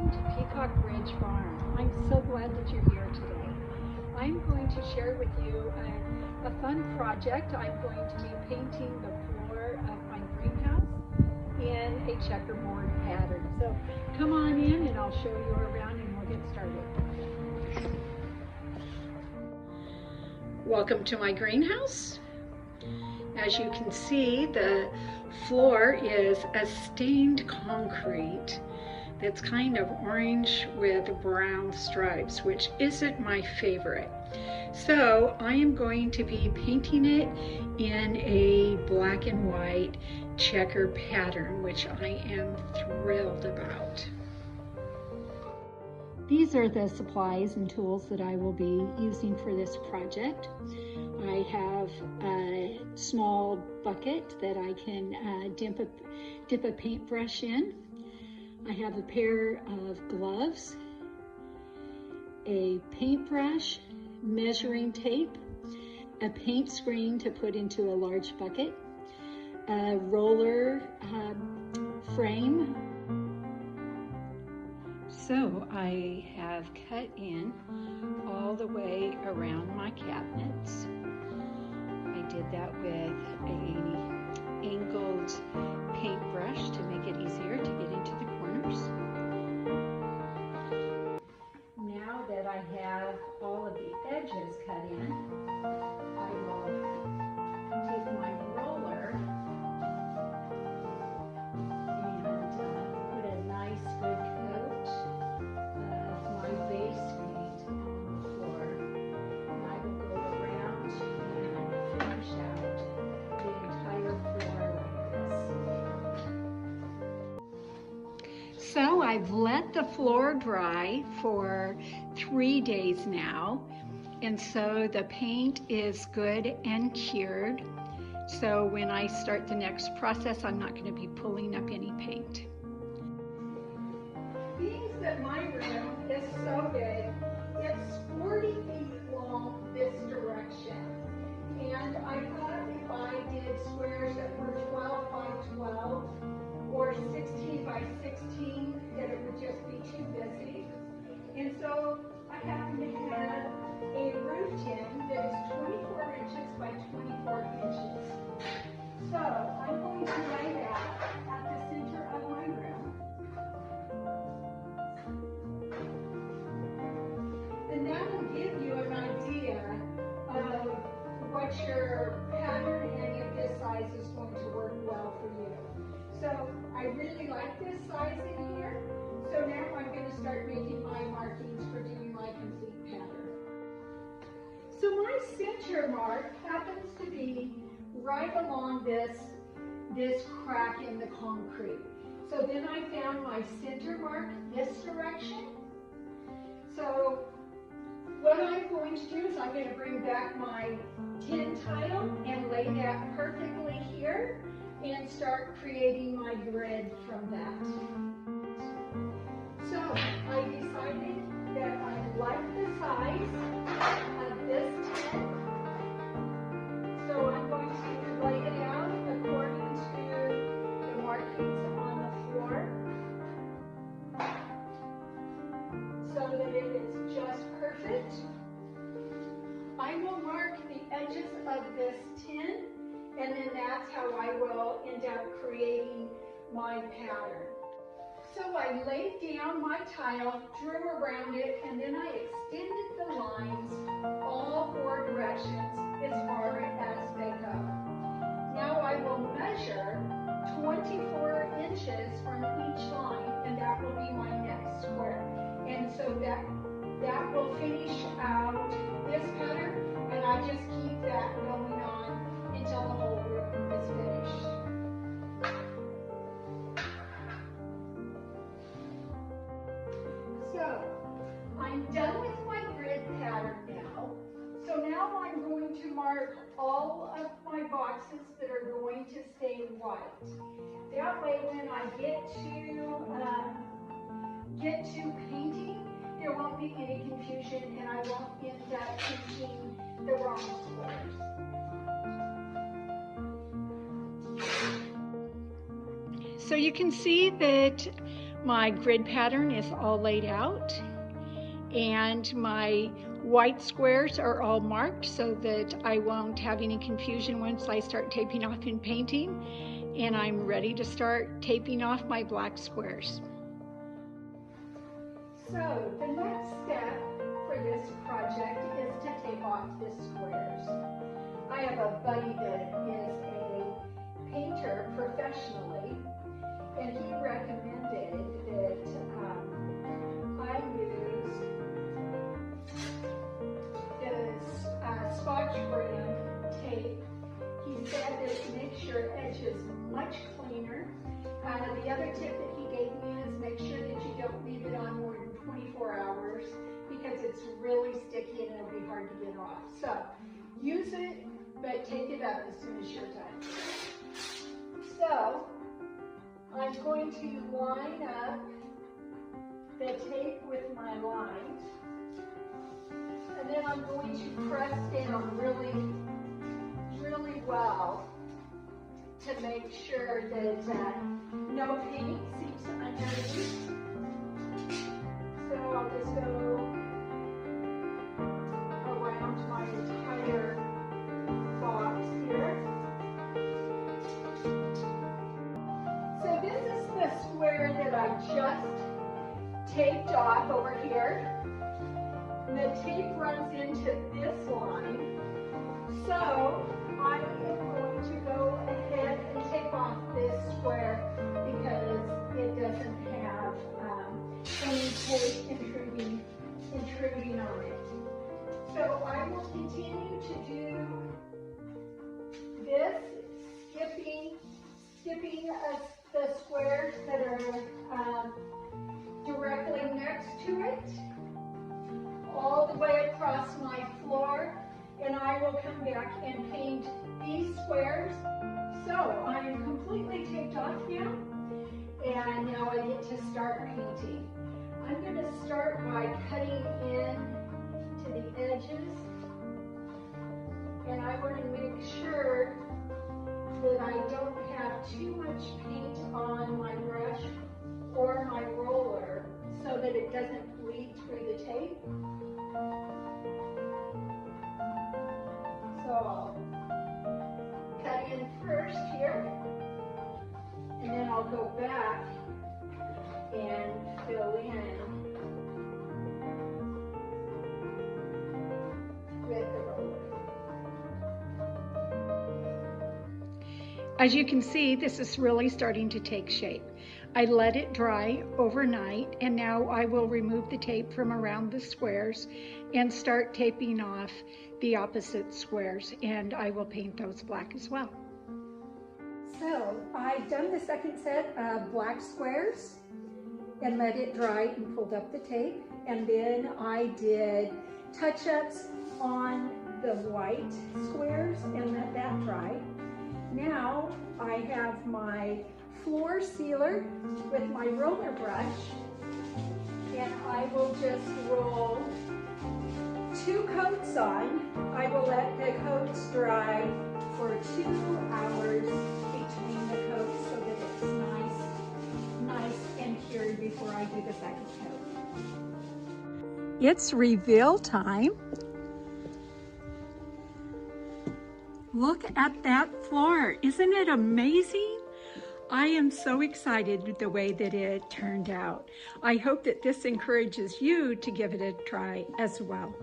Welcome to Peacock Ridge Farm. I'm so glad that you're here today. I'm going to share with you a fun project. I'm going to be painting the floor of my greenhouse in a checkerboard pattern. So come on in and I'll show you around and we'll get started. Welcome to my greenhouse. As you can see, the floor is a stained concrete that's kind of orange with brown stripes, which isn't my favorite. So I am going to be painting it in a black and white checker pattern, which I am thrilled about. These are the supplies and tools that I will be using for this project. I have a small bucket that I can dip a paintbrush in. I have a pair of gloves, a paintbrush, measuring tape, a paint screen to put into a large bucket, a roller frame. So I have cut in all the way around my cabinets. I did that with an angled paintbrush to make it easier to get into the corners. Now that I have all of the edges cut in, I will take my roller and put a nice good coat of my base paint on the floor. And I will go around and finish out the entire floor like this. So I've let the floor dry for 3 days now, and so the paint is good and cured. So when I start the next process, I'm not going to be pulling up any paint. Being that my room is so big, it's 40 feet long this direction. And I thought if I did squares that were 12 by 12 or 16 by 16, that it would just be too busy. And so I happen to have a roof tin that is 24 inches by 24 inches. So I'm going to lay that at the center of my room. And that will give you an idea of what your pattern and if this size is going to work well for you. So I really like this size in here. So now I'm going to start making my markings for doing my complete pattern. So my center mark happens to be right along this crack in the concrete. So then I found my center mark this direction. So what I'm going to do is I'm going to bring back my tin tile and lay that perfectly here and start creating my grid from that. So I decided that I like the size of this tin. So I'm going to lay it out according to the markings on the floor so that it is just perfect. I will mark the edges of this tin, and then that's how I will end up creating my pattern. So I laid down my tile, drew around it, and then I extended the lines all 4 directions as far as they go. Now I will measure 24 inches from each line, and that will be my next square. And so that will finish out this pattern, and I just keep that going on until the whole room is finished. So I'm done with my grid pattern now. So now I'm going to mark all of my boxes that are going to stay white. That way when I get to painting, there won't be any confusion and I won't end up painting the wrong squares. So you can see that My grid pattern is all laid out, and my white squares are all marked so that I won't have any confusion once I start taping off and painting. And I'm ready to start taping off my black squares. So the next step for this project is to tape off the squares. I have a buddy that is a painter professionally, and he recommended that I use this Scotch brand tape. He said that makes your edges much cleaner. The other tip that he gave me is make sure that you don't leave it on more than 24 hours because it's really sticky and it'll be hard to get off. So use it, but take it up as soon as you're done. So I'm going to line up the tape with my lines, and then I'm going to press down really, really well to make sure that no paint seeps underneath. So I'll just go around my entire box here. So this is the square that I just taped off over here. The tape runs into this line. So I am going to go ahead and tape off this square because it doesn't have any tape intruding on it. So I will continue to do this, skipping the squares that are directly next to it, all the way across my floor, and I will come back and paint these squares. So I am completely taped off now, and now I get to start painting. I'm going to start by cutting in to the edges, and I want to make sure that I don't have too much paint on my brush or my roller so that it doesn't bleed through the tape. So I'll cut in first here, and then I'll go back and fill in with the roller. As you can see, this is really starting to take shape. I let it dry overnight, and now I will remove the tape from around the squares and start taping off the opposite squares, and I will paint those black as well. So I've done the second set of black squares and let it dry and pulled up the tape, and then I did touch-ups on the white squares and let that dry. Now I have my floor sealer with my roller brush, and I will just roll 2 coats on. I will let the coats dry for 2 hours between the coats so that it's nice and cured before I do the second coat. It's reveal time. Look at that floor. Isn't it amazing? I am so excited with the way that it turned out. I hope that this encourages you to give it a try as well.